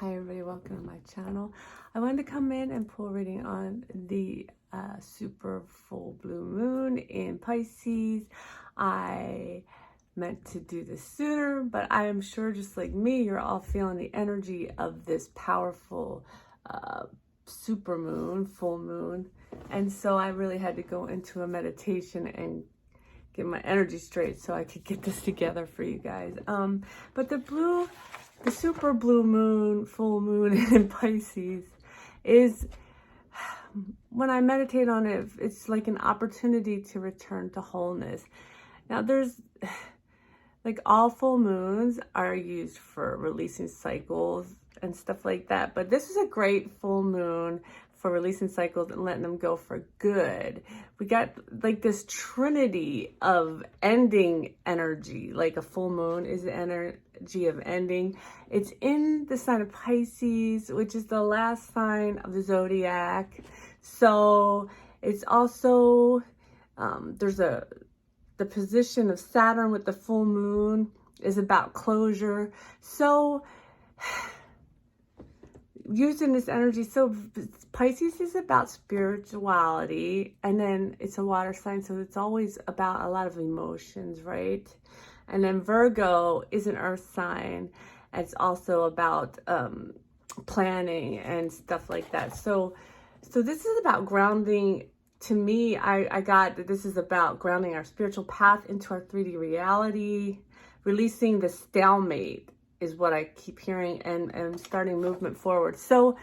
Hi everybody, welcome to my channel. I wanted to come in and pull a reading on the super full blue moon in Pisces. I meant to do this sooner, but I am sure just like me, you're all feeling the energy of this powerful super moon, full moon. And so I really had to go into a meditation and get my energy straight so I could get this together for you guys. But the super blue moon, full moon in Pisces is, when I meditate on it, it's like an opportunity to return to wholeness. Now there's, like, all full moons are used for releasing cycles and stuff like that. But this is a great full moon for releasing cycles and letting them go for good. We got like this trinity of ending energy. Like a full moon is the energy of ending. It's in the sign of Pisces, which is the last sign of the zodiac. So it's also, the position of Saturn with the full moon is about closure. So using this energy, so Pisces is about spirituality, and then it's a water sign, so it's always about a lot of emotions, right? And then Virgo is an earth sign. It's also about planning and stuff like that. So this is about grounding. To me, I got that this is about grounding our spiritual path into our 3D reality, releasing the stalemate is what I keep hearing, and starting movement forward. So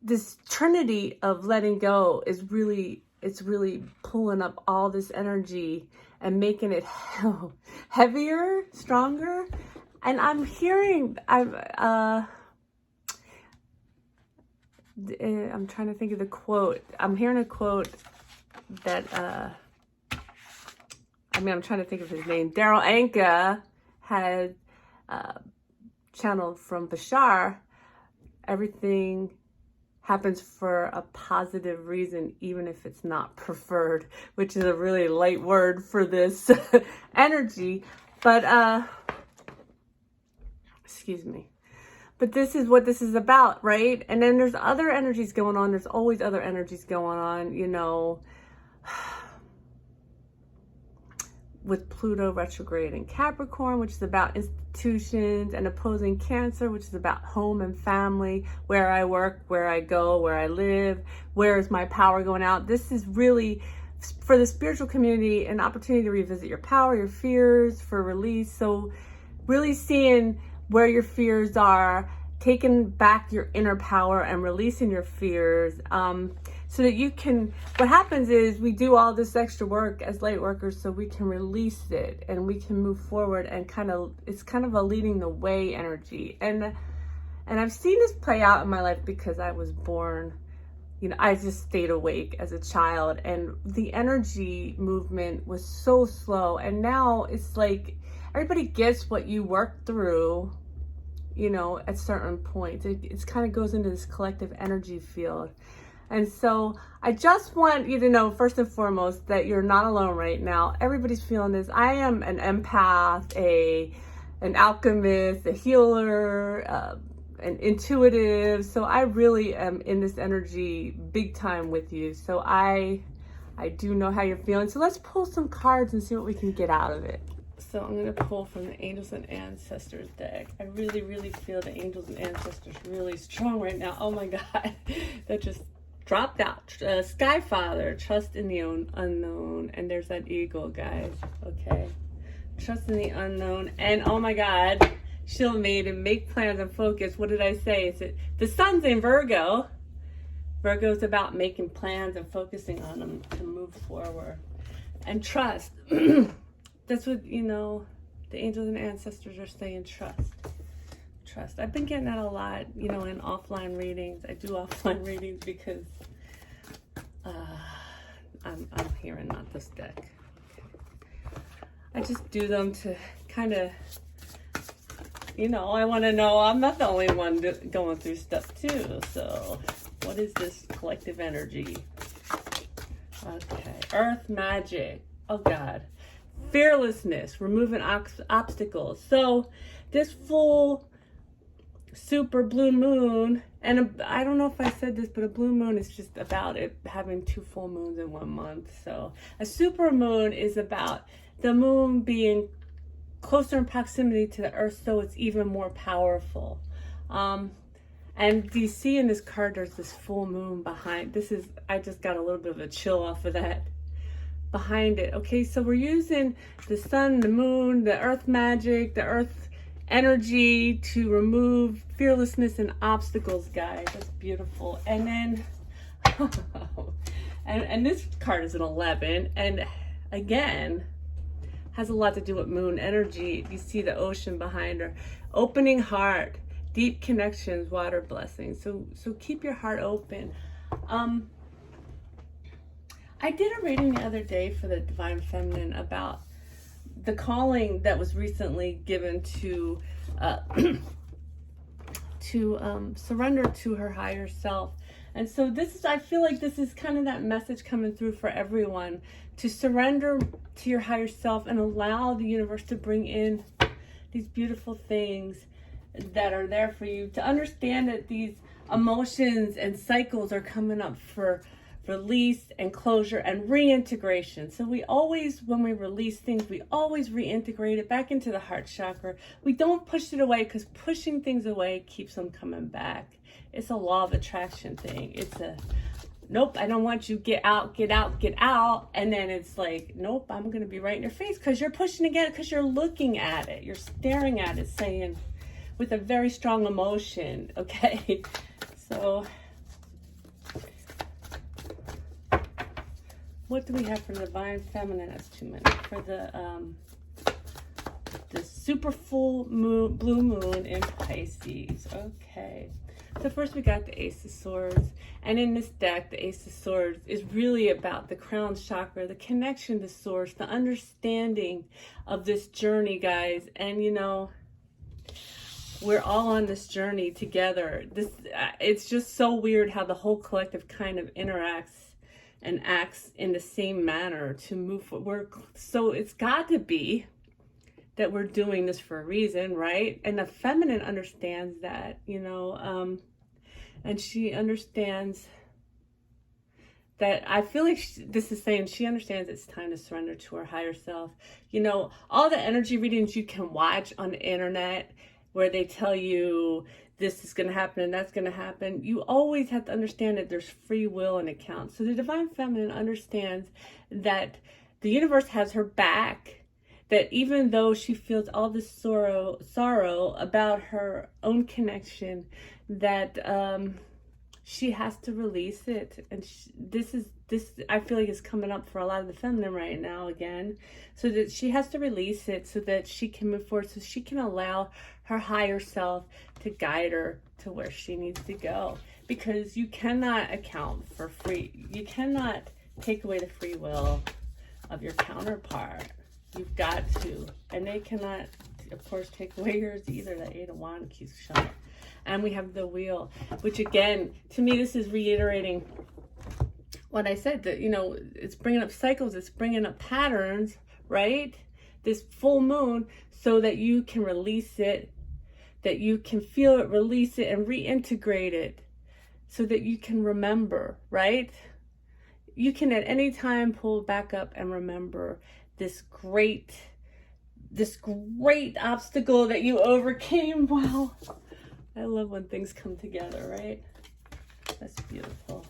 this trinity of letting go is really, it's really pulling up all this energy and making it heavier, stronger. And I'm hearing, I'm trying to think of the quote. I'm hearing a quote that, I'm trying to think of his name. Daryl Anka had channeled from Bashar. Everything happens for a positive reason, even if it's not preferred, which is a really light word for this energy. But, excuse me. But this is what this is about, right? And then there's other energies going on. There's always other energies going on, you know, with Pluto retrograde in Capricorn, which is about institutions, and opposing Cancer, which is about home and family, where I work, where I go, where I live, where is my power going out. This is really, for the spiritual community, an opportunity to revisit your power, your fears, for release. So really seeing where your fears are, taking back your inner power and releasing your fears, so that you can, what happens is we do all this extra work as light workers so we can release it and we can move forward, and it's kind of a leading the way energy. And I've seen this play out in my life because I was born, you know, I just stayed awake as a child, and the energy movement was so slow. And now it's like everybody gets what you work through, you know, at certain points. It kind of goes into this collective energy field. And so I just want you to know, first and foremost, that you're not alone right now. Everybody's feeling this. I am an empath, an alchemist, a healer, an intuitive. So I really am in this energy big time with you. So I do know how you're feeling. So let's pull some cards and see what we can get out of it. So I'm going to pull from the Angels and Ancestors deck. I really, really feel the Angels and Ancestors really strong right now. Oh my God, that just dropped out. Sky Father, trust in the unknown. And there's that eagle, guys. Okay. Trust in the unknown. And oh my God, Shield Maiden, make plans and focus. What did I say? Is it the sun's in Virgo? Virgo's about making plans and focusing on them to move forward. And trust. That's what, you know, the Angels and Ancestors are saying, trust. Trust. I've been getting that a lot, you know, in offline readings. I do offline readings because I'm hearing not this deck. Okay. I just do them to kind of, you know, I want to know I'm not the only one going through stuff too. So what is this collective energy? Okay. Earth magic. Oh God. Fearlessness, removing obstacles. So this full super blue moon, and I don't know if I said this, but a blue moon is just about it having 2 full moons in 1 month. So a super moon is about the moon being closer in proximity to the earth, so it's even more powerful. And do you see in this card, there's this full moon behind. This is, I just got a little bit of a chill off of that. Behind it. Okay, so we're using the sun, the moon, the earth magic, the earth energy to remove fearlessness and obstacles, guys. That's beautiful. And then, and this card is an 11, and again, has a lot to do with moon energy. You see the ocean behind her. Opening heart, deep connections, water blessings. So keep your heart open. I did a reading the other day for the Divine Feminine about the calling that was recently given to surrender to her higher self. And so this is, I feel like this is kind of that message coming through for everyone, to surrender to your higher self and allow the universe to bring in these beautiful things that are there for you, to understand that these emotions and cycles are coming up for release and closure and reintegration. So we always, when we release things, we always reintegrate it back into the heart chakra. We don't push it away, because pushing things away keeps them coming back. It's a law of attraction thing. It's a, nope, I don't want you, get out, get out, get out. And then it's like, nope, I'm going to be right in your face, because you're pushing again, because you're looking at it. You're staring at it, saying, with a very strong emotion. Okay. So what do we have for the Divine Feminine? That's 2 minutes. For the super full moon, blue moon in Pisces. Okay. So first we got the Ace of Swords. And in this deck, the Ace of Swords is really about the crown chakra, the connection to source, the understanding of this journey, guys. And you know, we're all on this journey together. This it's just so weird how the whole collective kind of interacts and acts in the same manner to move forward. So it's got to be that we're doing this for a reason, right? And the feminine understands that, you know, and she understands that, I feel like this is saying she understands it's time to surrender to her higher self. You know, all the energy readings you can watch on the internet where they tell you this is going to happen and that's going to happen, you always have to understand that there's free will in account. So the Divine Feminine understands that the universe has her back, that even though she feels all this sorrow about her own connection, that she has to release it. And this I feel like is coming up for a lot of the feminine right now again, so that she has to release it so that she can move forward, so she can allow her higher self to guide her to where she needs to go. Because you cannot account for you cannot take away the free will of your counterpart. You've got to. And they cannot, of course, take away yours either. The Eight of Wands keeps showing. And we have the Wheel, which again, to me, this is reiterating what I said, that, you know, it's bringing up cycles, it's bringing up patterns, right? This full moon, so that you can release it, that you can feel it, release it, and reintegrate it, so that you can remember, right? You can at any time pull back up and remember this great obstacle that you overcame. Wow. I love when things come together, right? That's beautiful.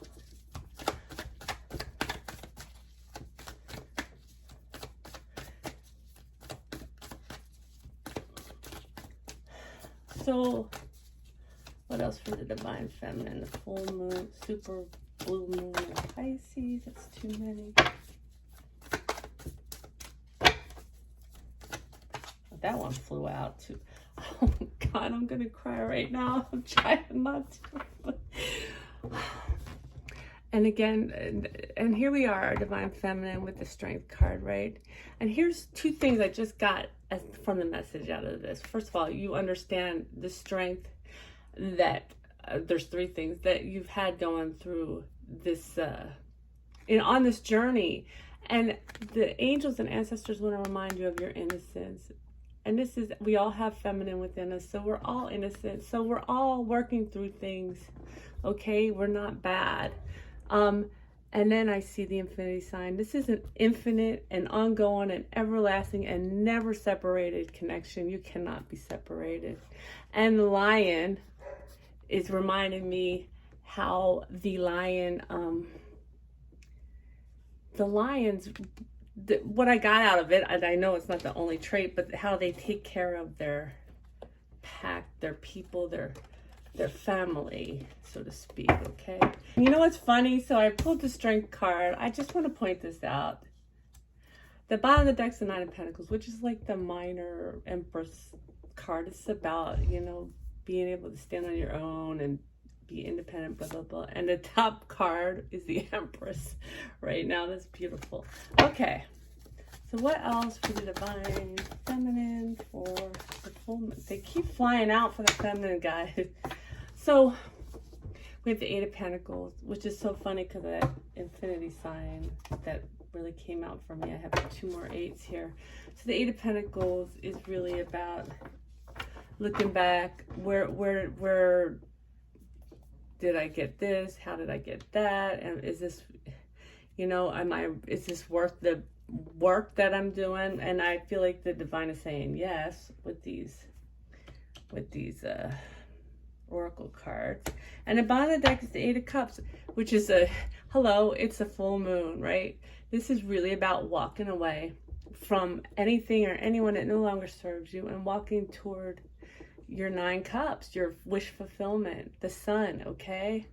So, what else for the Divine Feminine? The full moon, super blue moon in Pisces. That's too many. That one flew out too. Oh God, I'm gonna cry right now. I'm trying not to. And again, and here we are, Divine Feminine with the Strength card, right? And here's 2 things I just got from the message out of this. First of all, you understand the strength that there's 3 things that you've had going through this, on this journey. And the angels and ancestors want to remind you of your innocence. And this is, we all have feminine within us, so we're all innocent. So we're all working through things, okay? We're not bad. And then I see the infinity sign. This is an infinite and ongoing and everlasting and never separated connection. You cannot be separated. And the lion is reminding me how the lions, what I got out of it, and I know it's not the only trait, but how they take care of their pack, their people, their family, so to speak, okay? You know what's funny? So I pulled the Strength card. I just want to point this out. The bottom of the deck's the Nine of Pentacles, which is like the minor Empress card. It's about, you know, being able to stand on your own and be independent, blah, blah, blah. And the top card is the Empress right now. That's beautiful. Okay. So what else for the Divine Feminine for the full moon? They keep flying out for the feminine, guys. So we have the Eight of Pentacles, which is so funny because of that infinity sign that really came out for me. I have 2 more eights here. So the Eight of Pentacles is really about looking back. Where did I get this? How did I get that? And is this, you know, is this worth the work that I'm doing? And I feel like the divine is saying yes with these oracle cards. And the bottom of the deck is the Eight of Cups, which is it's a full moon, right? This is really about walking away from anything or anyone that no longer serves you and walking toward your 9 cups, your wish fulfillment, the sun, okay?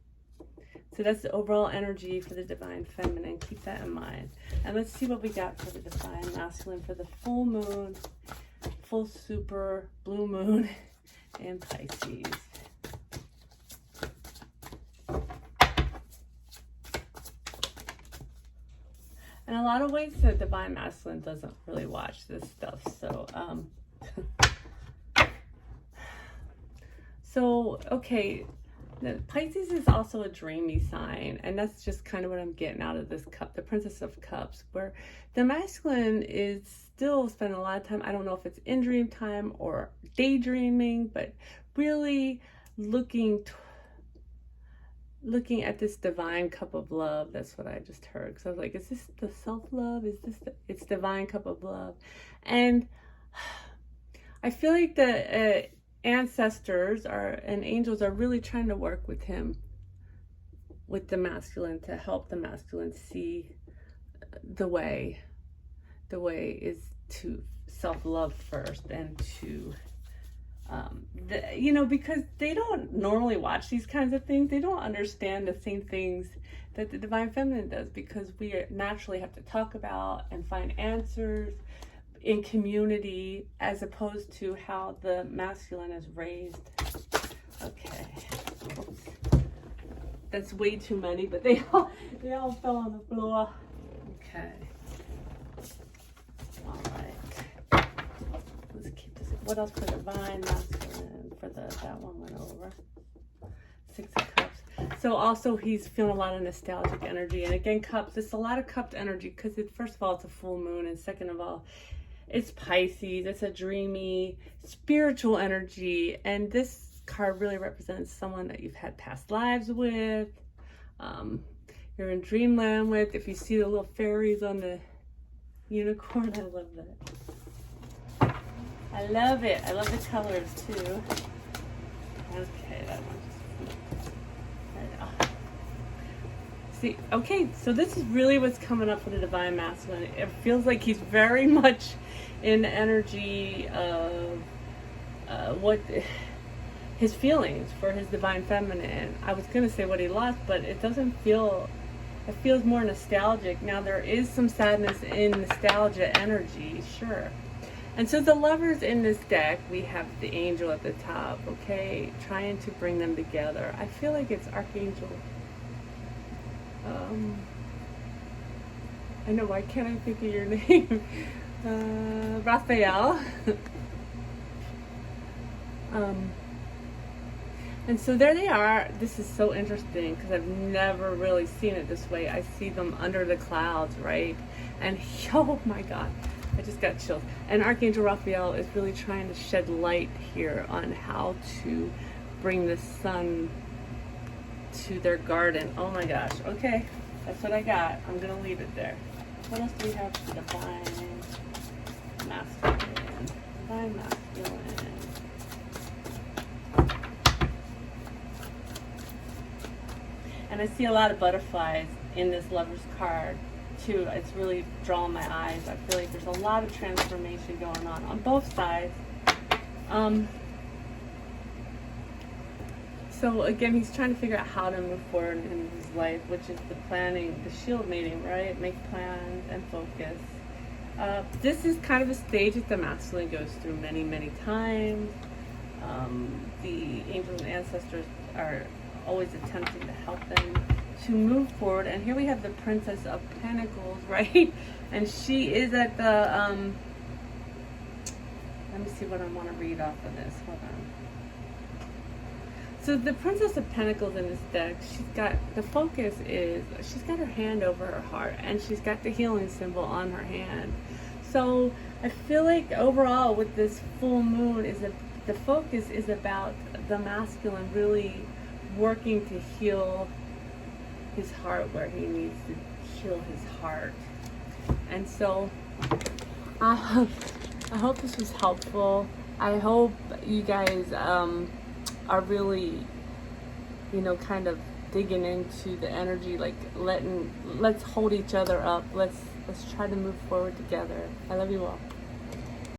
So that's the overall energy for the Divine Feminine. Keep that in mind. And let's see what we got for the Divine Masculine for the full moon, full super blue moon in Pisces. In a lot of ways, the Divine Masculine doesn't really watch this stuff. So, okay, the Pisces is also a dreamy sign, and that's just kind of what I'm getting out of this cup, the Princess of Cups, where the masculine is still spending a lot of time, I don't know if it's in dream time or daydreaming, but really looking at this divine cup of love. That's what I just heard. So I was like, is this the self-love? Is this it's divine cup of love? And I feel like the ancestors and angels are really trying to work with him, with the masculine, to help the masculine see the way is to self-love first, and to because they don't normally watch these kinds of things. They don't understand the same things that the Divine Feminine does, because we naturally have to talk about and find answers in community, as opposed to how the masculine is raised. Okay. Oops. That's way too many, but they all fell on the floor. Okay. All right. Let's keep this. What else for Divine Masculine? For that one went over. 6 of Cups. So also he's feeling a lot of nostalgic energy. And again, Cups, it's a lot of cupped energy, because first of all, it's a full moon, and second of all, it's Pisces. It's a dreamy, spiritual energy. And this card really represents someone that you've had past lives with. You're in dreamland with. If you see the little fairies on the unicorn, I love that. I love it. I love the colors too. Okay, that one. See, okay, so this is really what's coming up for the Divine Masculine. It feels like he's very much in the energy of what his feelings for his Divine Feminine. I was going to say what he lost, but it doesn't feel, it feels more nostalgic. Now, there is some sadness in nostalgia energy, sure. And so the Lovers in this deck, we have the angel at the top, okay, trying to bring them together. I feel like it's Archangel. I know, why can't I think of your name? Raphael. And so there they are. This is so interesting, because I've never really seen it this way. I see them under the clouds, right? And oh my God, I just got chills. And Archangel Raphael is really trying to shed light here on how to bring the sun to their garden. Oh my gosh. Okay, that's what I got. I'm gonna leave it there. What else do we have? Divine masculine. Divine masculine. And I see a lot of butterflies in this Lover's card too. It's really drawing my eyes. I feel like there's a lot of transformation going on both sides. So again, he's trying to figure out how to move forward in his life, which is the planning, the shield mating, right? Make plans and focus. This is kind of a stage that the masculine goes through many, many times. The angels and ancestors are always attempting to help them to move forward. And here we have the Princess of Pentacles, right? And she is at the, let me see what I want to read off of this. Hold on. So the Princess of Pentacles in this deck, she's got, the focus is, she's got her hand over her heart, and she's got the healing symbol on her hand. So I feel like overall with this full moon, the focus is about the masculine really working to heal his heart where he needs to heal his heart. And so I hope this was helpful. I hope you guys are really, you know, kind of digging into the energy, like let's hold each other up. Let's try to move forward together. I love you all.